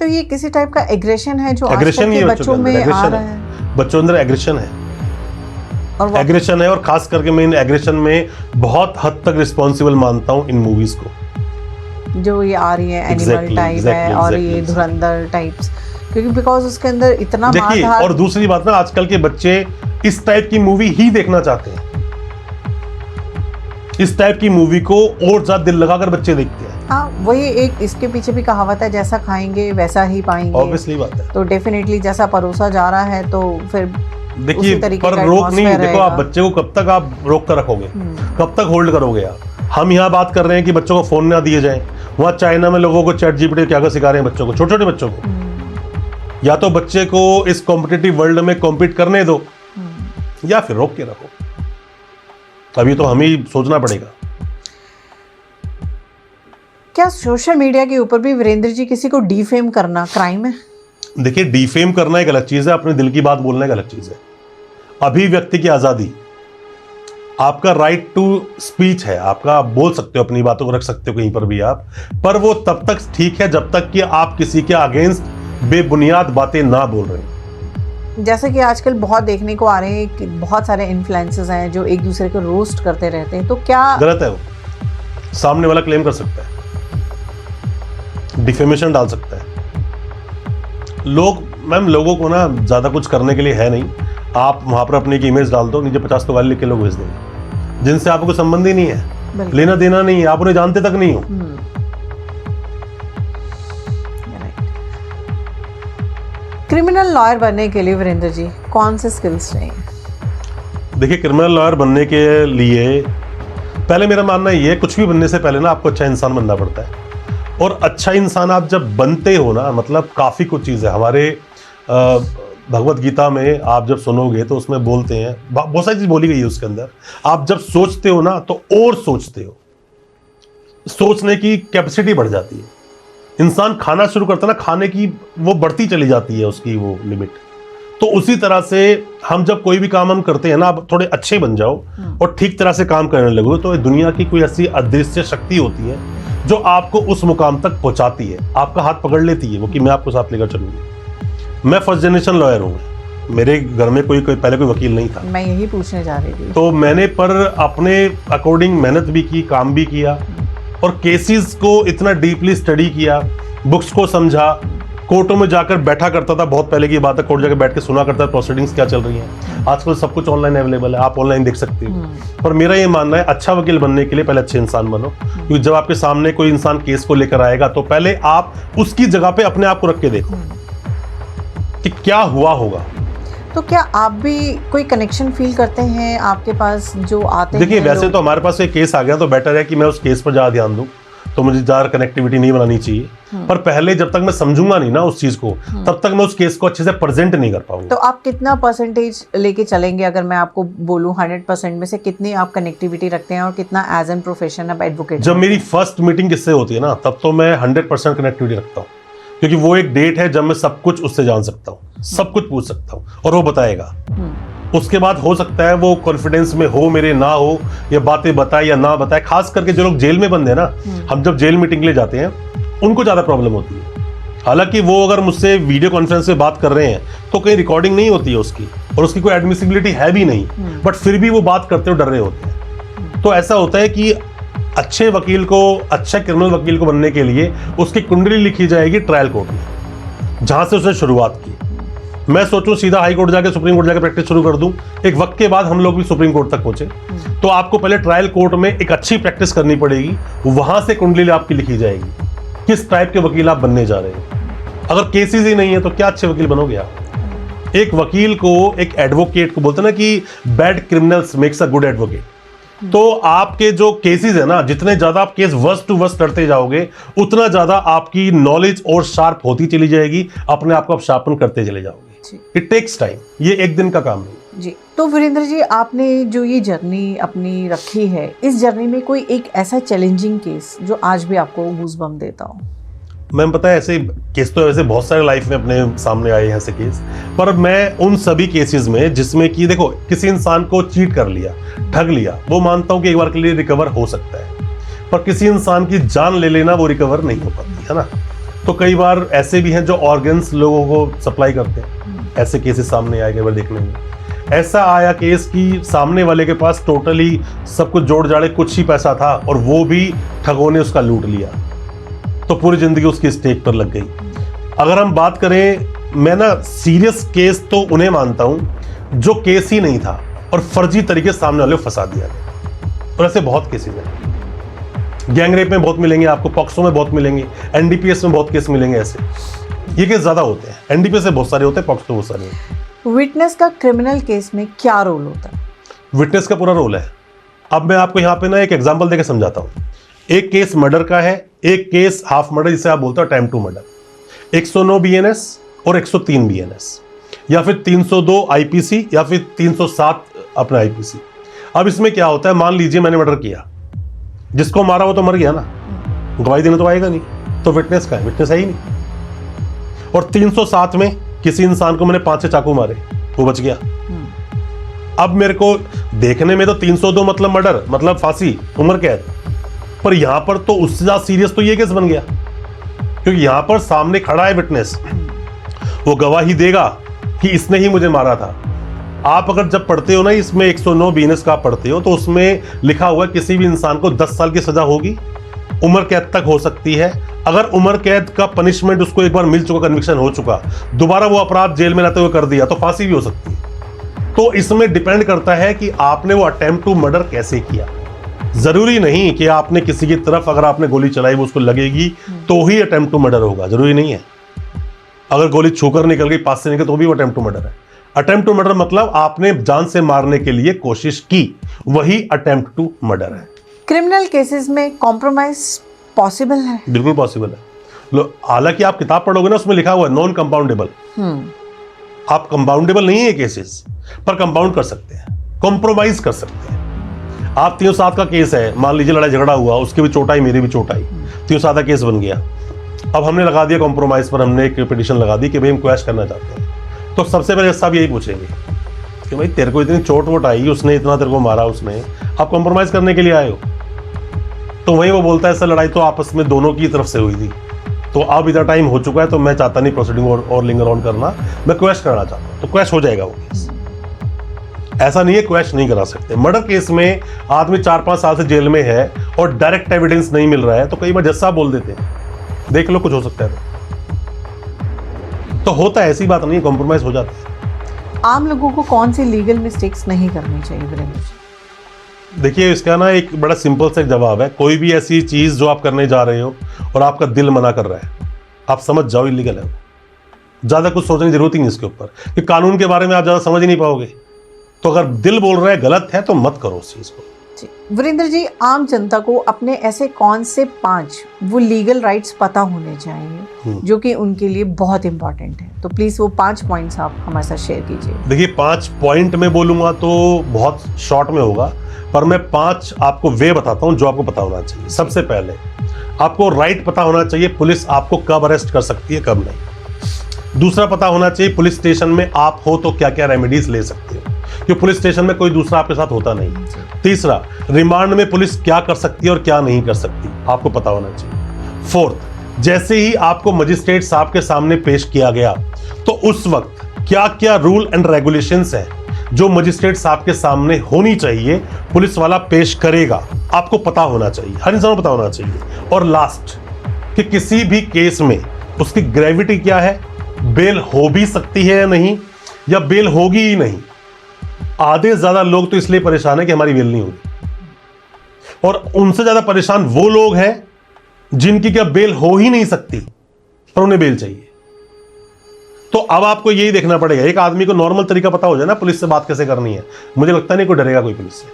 तो ये किसी टाइप का एग्रेशन है जो एग्रेशन आजकल के बच्चों में आ रहा है। बच्चों अंदर एग्रेशन है, और एग्रेशन है, और खास करके मैं इन एग्रेशन में बहुत हद तक रिस्पॉन्सिबल मानता हूँ इन मूवीज को जो ये आ रही है, एनिमल टाइप है और ये धुरंधर टाइप्स, क्योंकि बिकॉज उसके अंदर इतना देखिए। और दूसरी बात ना, आजकल के बच्चे इस टाइप की मूवी ही देखना चाहते हैं, इस टाइप की मूवी को और ज्यादा दिल लगाकर बच्चे देखते हैं। हाँ, वही एक इसके पीछे भी कहावत है, जैसा खाएंगे वैसा ही पाएंगे। ऑब्वियसली बात है। तो डेफिनेटली जैसा परोसा जा रहा है तो फिर देखिए, पर रोक नहीं, देखो आप बच्चे को कब तक आप रोक कर रखोगे, कब तक होल्ड करोगे आप। हम यहाँ बात कर रहे हैं कि बच्चों को फोन ना दिए जाए, वहाँ चाइना में लोगों को चैट जीपीटी क्या सिखा रहे हैं बच्चों को, छोटे छोटे बच्चों को। या तो बच्चे को इस कॉम्पिटिटिव वर्ल्ड में कॉम्पीट करने दो या फिर रोक के रखो। अभी तो हमें सोचना पड़ेगा। क्या सोशल मीडिया के ऊपर भी वीरेंद्र जी किसी को डीफेम करना क्राइम है? देखिए, डीफेम करना एक अलग चीज है, अपने दिल की बात बोलना एक अलग चीज है। अभिव्यक्ति की आजादी, आपका राइट टू स्पीच है, आपका आप बोल सकते हो, अपनी बातों को रख सकते हो कहीं पर भी आप, पर वो तब तक ठीक है जब तक कि आप किसी के अगेंस्ट बेबुनियाद बातें ना बोल रहे हैं। जैसे कि आजकल बहुत देखने को आ रहे हैं कि बहुत सारे इन्फ्लुएंसर्स हैं जो एक दूसरे को रोस्ट करते रहते हैं, तो क्या गलत है? वो सामने वाला क्लेम कर सकता है, डिफेमेशन डाल सकता है। लोगों को ना ज्यादा कुछ करने के लिए है नहीं, आप वहां पर अपनी एक इमेज डाल दो, नीचे 50 तो गाली लिख के लोग भेज देंगे जिनसे आपको कोई संबंध ही नहीं है, लेना देना नहीं है, आप उन्हें जानते तक नहीं हो। क्रिमिनल लॉयर बनने के लिए वीरेंद्र जी कौन से स्किल्स चाहिए? देखिए, क्रिमिनल लॉयर बनने के लिए पहले मेरा मानना ये है, कुछ भी बनने से पहले ना आपको अच्छा इंसान बनना पड़ता है। और अच्छा इंसान आप जब बनते हो ना, मतलब काफ़ी कुछ चीज़ है। हमारे भगवत गीता में आप जब सुनोगे तो उसमें बोलते हैं, बहुत सारी चीज़ बोली गई है उसके अंदर। आप जब सोचते हो ना तो और सोचते हो, सोचने की कैपेसिटी बढ़ जाती है। इंसान खाना शुरू करता है ना, खाने की वो बढ़ती चली जाती है उसकी वो लिमिट। तो उसी तरह से हम जब कोई भी काम हम करते हैं ना, आप थोड़े अच्छे बन जाओ और ठीक तरह से काम करने लगो, तो दुनिया की कोई ऐसी अदृश्य शक्ति होती है जो आपको उस मुकाम तक पहुंचाती है, आपका हाथ पकड़ लेती है वो कि मैं आपको साथ लेकर चलूंगी। मैं फर्स्ट जनरेशन लॉयर हूँ, मेरे घर में कोई पहले कोई वकील नहीं था। मैं यही पूछने जा रही थी। तो मैंने पर अपने अकॉर्डिंग मेहनत भी की, काम भी किया, और केसेस को इतना डीपली स्टडी किया, बुक्स को समझा, कोर्टों में जाकर बैठा करता था। बहुत पहले की बात है, कोर्ट जाकर बैठ के सुना करता था प्रोसीडिंग्स क्या चल रही हैं। आजकल सब कुछ ऑनलाइन अवेलेबल है, आप ऑनलाइन देख सकते हो। पर मेरा ये मानना है, अच्छा वकील बनने के लिए पहले अच्छे इंसान बनो, क्योंकि जब आपके सामने कोई इंसान केस को लेकर आएगा तो पहले आप उसकी जगह पे अपने आप को रख के देखो कि क्या हुआ होगा। तो क्या आप भी कोई कनेक्शन फील करते हैं आपके पास जो आते हैं? देखिए, वैसे तो हमारे पास एक केस आ गया तो बेटर है कि मैं उस केस पर ज्यादा ध्यान दूं, तो मुझे ज़्यादा कनेक्टिविटी नहीं बनानी चाहिए। पर पहले जब तक मैं समझूंगा नहीं ना उस चीज को, तब तक मैं उस केस को अच्छे से प्रेजेंट नहीं कर पाऊंगा। तो आप कितना परसेंटेज लेके चलेंगे? अगर मैं आपको बोलूं 100% में से कितनी आप कनेक्टिविटी रखते हैं और कितना एज एन प्रोफेशन अब एडवोकेट? जब मेरी फर्स्ट मीटिंग किससे होती है ना, तब तो मैं 100% कनेक्टिविटी रखता हूँ, क्योंकि वो एक डेट है जब मैं सब कुछ उससे जान सकता हूँ, सब कुछ पूछ सकता हूँ और वो बताएगा। उसके बाद हो सकता है वो कॉन्फिडेंस में हो, मेरे ना हो, या बातें बताए या ना बताए। खास करके जो लोग जेल में बंद है ना, हम जब जेल मीटिंग के लिए जाते हैं उनको ज्यादा प्रॉब्लम होती है। हालांकि वो अगर मुझसे वीडियो कॉन्फ्रेंस से बात कर रहे हैं तो कहीं रिकॉर्डिंग नहीं होती है उसकी, और उसकी कोई एडमिसिबिलिटी है भी नहीं, बट फिर भी वो बात करते हुए डर रहे होते हैं। तो ऐसा होता है कि अच्छे वकील को, अच्छे क्रिमिनल वकील को बनने के लिए उसकी कुंडली लिखी जाएगी ट्रायल कोर्ट में, जहां से उसने शुरुआत की। मैं सोचूं सीधा हाई कोर्ट जाके, सुप्रीम कोर्ट जाके प्रैक्टिस शुरू कर दूं, एक वक्त के बाद हम लोग भी सुप्रीम कोर्ट तक पहुंचे, तो आपको पहले ट्रायल कोर्ट में एक अच्छी प्रैक्टिस करनी पड़ेगी। वहां से कुंडली आपकी लिखी जाएगी, किस टाइप के वकील आप बनने जा रहे हैं। अगर केसेस ही नहीं है तो क्या अच्छे वकील बनोगे आप? एक वकील को, एक एडवोकेट को बोलते हैं ना कि bad criminals makes a good advocate. तो आपके जो केसेस है ना, जितने ज्यादा आप केस वर्स्ट टू वर्स्ट करते जाओगे, उतना ज्यादा आपकी नॉलेज और शार्प होती चली जाएगी, अपने आप को आप शार्पन करते चले जाओगे। इट टेक्स टाइम, ये एक दिन का काम नहीं जी। तो वीरेंद्र जी, आपने जो ये जर्नी अपनी रखी है, इस जर्नी में कोई एक ऐसा चैलेंजिंग केस जो आज भी आपको गूज़बम्प देता हो? मैम, पता है ऐसे केस तो वैसे बहुत सारे लाइफ में अपने सामने आए हैं ऐसे केस, पर मैं उन सभी केसेस में जिसमें कि देखो किसी इंसान को चीट कर लिया, ठग लिया, वो मानता हूं कि एक बार के लिए रिकवर हो सकता है, पर किसी इंसान की जान ले लेना वो रिकवर नहीं हो पाती है ना। तो कई बार ऐसे भी हैं जो ऑर्गन्स लोगों को सप्लाई करते हैं। ऐसे केसेस सामने आए कई बार देखने में। ऐसा आया केस कि सामने वाले के पास टोटली सब कुछ जोड़ जाड़े कुछ ही पैसा था और वो भी ठगों ने उसका लूट लिया, तो पूरी जिंदगी उसकी स्टेक पर लग गई। अगर हम बात करें, मैं ना सीरियस केस तो उन्हें मानता हूं जो केस ही नहीं था और फर्जी तरीके से सामने वाले को फंसा दिया गया, और ऐसे बहुत केसेस हैं। गैंग रेप में बहुत मिलेंगे आपको, पॉक्सो में बहुत मिलेंगे, एनडीपीएस में बहुत केस मिलेंगे। ऐसे ये केस ज्यादा होते हैं, एनडीपीएस से बहुत सारे होते हैं, पॉक्सो बहुत सारे होते हैं। विटनेस का क्रिमिनल केस में क्या रोल होता है? विटनेस का पूरा रोल है। अब मैं आपको यहाँ पे ना एक एग्जांपल देकर समझाता हूँ। एक केस मर्डर का है, एक केस हाफ मर्डर जिसे आप बोलते हो अटेम्प्ट टू मर्डर। 109 बीएनएस और 103 बीएनएस, या फिर 302 आईपीसी, या फिर 307 अपना आईपीसी। अब इसमें क्या होता है, मान लीजिए मैंने मर्डर किया, जिसको मारा वो तो मर गया ना, गवाही देने तो आएगा नहीं, तो विटनेस का है, विटनेस है ही नहीं। और 307 में किसी इंसान को मैंने 5 चाकू मारे, वो बच गया। अब मेरे को देखने में तो 302 मतलब मर्डर, मतलब फांसी, उम्र कैद, पर यहां पर तो उससे ज्यादा सीरियस तो ये केस बन गया, क्योंकि यहां पर सामने खड़ा है विटनेस, वो गवाही देगा कि इसने ही मुझे मारा था। आप अगर जब पढ़ते हो ना इसमें 109 बीएनएस का पढ़ते हो, तो उसमें लिखा हुआ है किसी भी इंसान को 10 साल की सजा होगी, उम्र कैद तक हो सकती है। अगर उम्र कैद का पनिशमेंट उसको एक बार मिल चुका, कन्विक्शन हो चुका, दोबारा वो अपराध जेल में रहते हुए कर दिया, तो फांसी भी हो सकती है। तो इसमें डिपेंड करता है कि आपने वो अटेम्प्ट टू मर्डर कैसे किया। जरूरी नहीं कि आपने किसी की तरफ अगर आपने गोली चलाई वो उसको लगेगी तो ही अटेम्प्ट टू मर्डर होगा, जरूरी नहीं है। अगर गोली छूकर निकल गई, पास से निकल, तो भी वो अटेम्प्ट टू मर्डर है। अटेम्प्ट टू मर्डर मतलब आपने जान से मारने के लिए कोशिश की, वही अटेम्प्ट टू मर्डर है। क्रिमिनल केसेस में कॉम्प्रोमाइज पॉसिबल है? बिल्कुल पॉसिबल है। हालांकि आप किताब पढ़ोगे ना, उसमें लिखा हुआ है नॉन कंपाउंडेबल। आप कंपाउंडेबल नहीं है केसेस, पर कंपाउंड कर सकते हैं, कॉम्प्रोमाइज कर सकते हैं। आप 307 का केस है, मान लीजिए लड़ाई झगड़ा हुआ, उसकी भी चोट आई, मेरी भी चोट आई, 307 का केस बन गया। अब हमने लगा दिया कॉम्प्रोमाइज पर, हमने एक पिटीशन लगा दी कि भाई हम क्वैश करना चाहते हैं। तो सबसे पहले सब यही पूछेंगे कि भाई तेरे को इतनी चोट वोट आई, उसने इतना तेरे को मारा, उसने, आप कॉम्प्रोमाइज करने के लिए आए हो। तो वही वो बोलता है सर लड़ाई तो आपस में दोनों की तरफ से हुई थी, तो अब इतना टाइम हो चुका है तो मैं चाहता नहीं प्रोसीडिंग और लिंगर ऑन करना, मैं क्वैश करना चाहता हूँ, तो क्वैश हो जाएगा वो केस। ऐसा नहीं है क्वैश नहीं करा सकते। मर्डर केस में आदमी 4-5 साल से जेल में है और डायरेक्ट एविडेंस नहीं मिल रहा है, तो कई बार जैसा बोल देते हैं, देख लो कुछ हो सकता है, तो होता है, ऐसी बात नहीं है, कॉम्प्रोमाइज हो जाता है। आम लोगों को कौन सी लीगल मिस्टेक्स नहीं करनी चाहिए वीरेंद्र जी? देखिए इसका ना एक बड़ा सिंपल सा जवाब है। कोई भी ऐसी चीज जो आप करने जा रहे हो और आपका दिल मना कर रहा है, आप समझ जाओ इलीगल है। ज्यादा कुछ सोचने की जरूरत ही नहीं इसके ऊपर, कि कानून के बारे में आप ज्यादा समझ ही नहीं पाओगे। तो अगर दिल बोल रहा है गलत है तो मत करो उस चीज को। वीरेंद्र जी, आम जनता को अपने ऐसे कौन से 5 वो लीगल राइट्स पता होने चाहिए जो कि उनके लिए बहुत इंपॉर्टेंट है? तो प्लीज वो 5 पॉइंट्स आप हमारे साथ शेयर कीजिए। देखिए 5 पॉइंट में बोलूंगा तो बहुत शॉर्ट में होगा, पर मैं 5 आपको वे बताता हूं जो आपको पता होना चाहिए। सबसे पहले आपको राइट पता होना चाहिए, पुलिस आपको कब अरेस्ट कर सकती है, कब नहीं। दूसरा पता होना चाहिए पुलिस स्टेशन में आप हो तो क्या क्या रेमेडीज ले सकते हो, क्योंकि पुलिस स्टेशन में कोई दूसरा आपके साथ होता नहीं। तीसरा, रिमांड में पुलिस क्या कर सकती है और क्या नहीं कर सकती, आपको पता होना चाहिए। फोर्थ, जैसे ही आपको मजिस्ट्रेट साहब के सामने पेश किया गया तो उस वक्त क्या क्या रूल एंड रेगुलेशंस हैं जो मजिस्ट्रेट साहब के सामने होनी चाहिए, पुलिस वाला पेश करेगा, आपको पता होना चाहिए, हर इंसान को पता होना चाहिए। और लास्ट, कि किसी भी केस में उसकी ग्रेविटी क्या है, बेल हो भी सकती है या नहीं, या बेल होगी ही नहीं। आधे ज्यादा लोग तो इसलिए परेशान है कि हमारी बेल नहीं होगी, और उनसे ज्यादा परेशान वो लोग हैं जिनकी क्या बेल हो ही नहीं सकती पर उन्हें बेल चाहिए। तो अब आपको यही देखना पड़ेगा, एक आदमी को नॉर्मल तरीका पता हो जाए ना पुलिस से बात कैसे करनी है, मुझे लगता नहीं कोई डरेगा कोई पुलिस से।